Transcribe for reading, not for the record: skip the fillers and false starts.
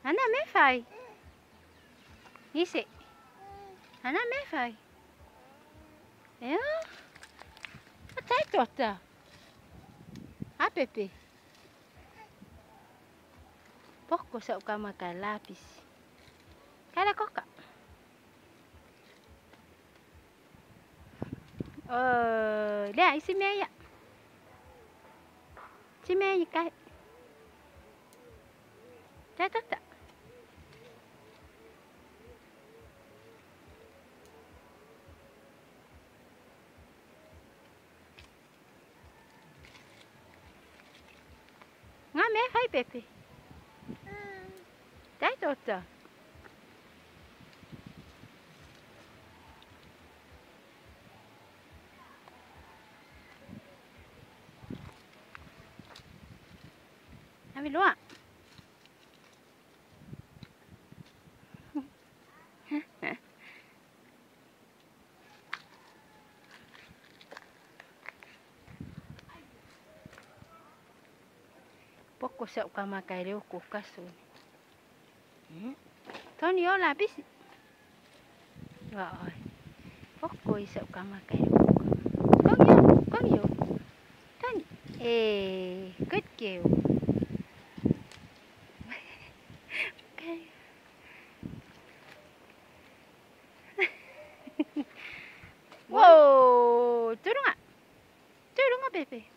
Hana me fai. Isi. Hana me fai. Ya. Atai tota. A Pepe. Poco sa ka makan lapis. Kada koka. Oh, dah isi meya. Si meya kai. Tai tota. Nga me fai Pepe. Tai tota. Kami luar. Poco sa ka makan leo ko kaso. Tony o lapis. Rồi. Poco sa ka makan leo. Con yo. Tony. Good girl. Okay. Wow, turun ah, Pepe.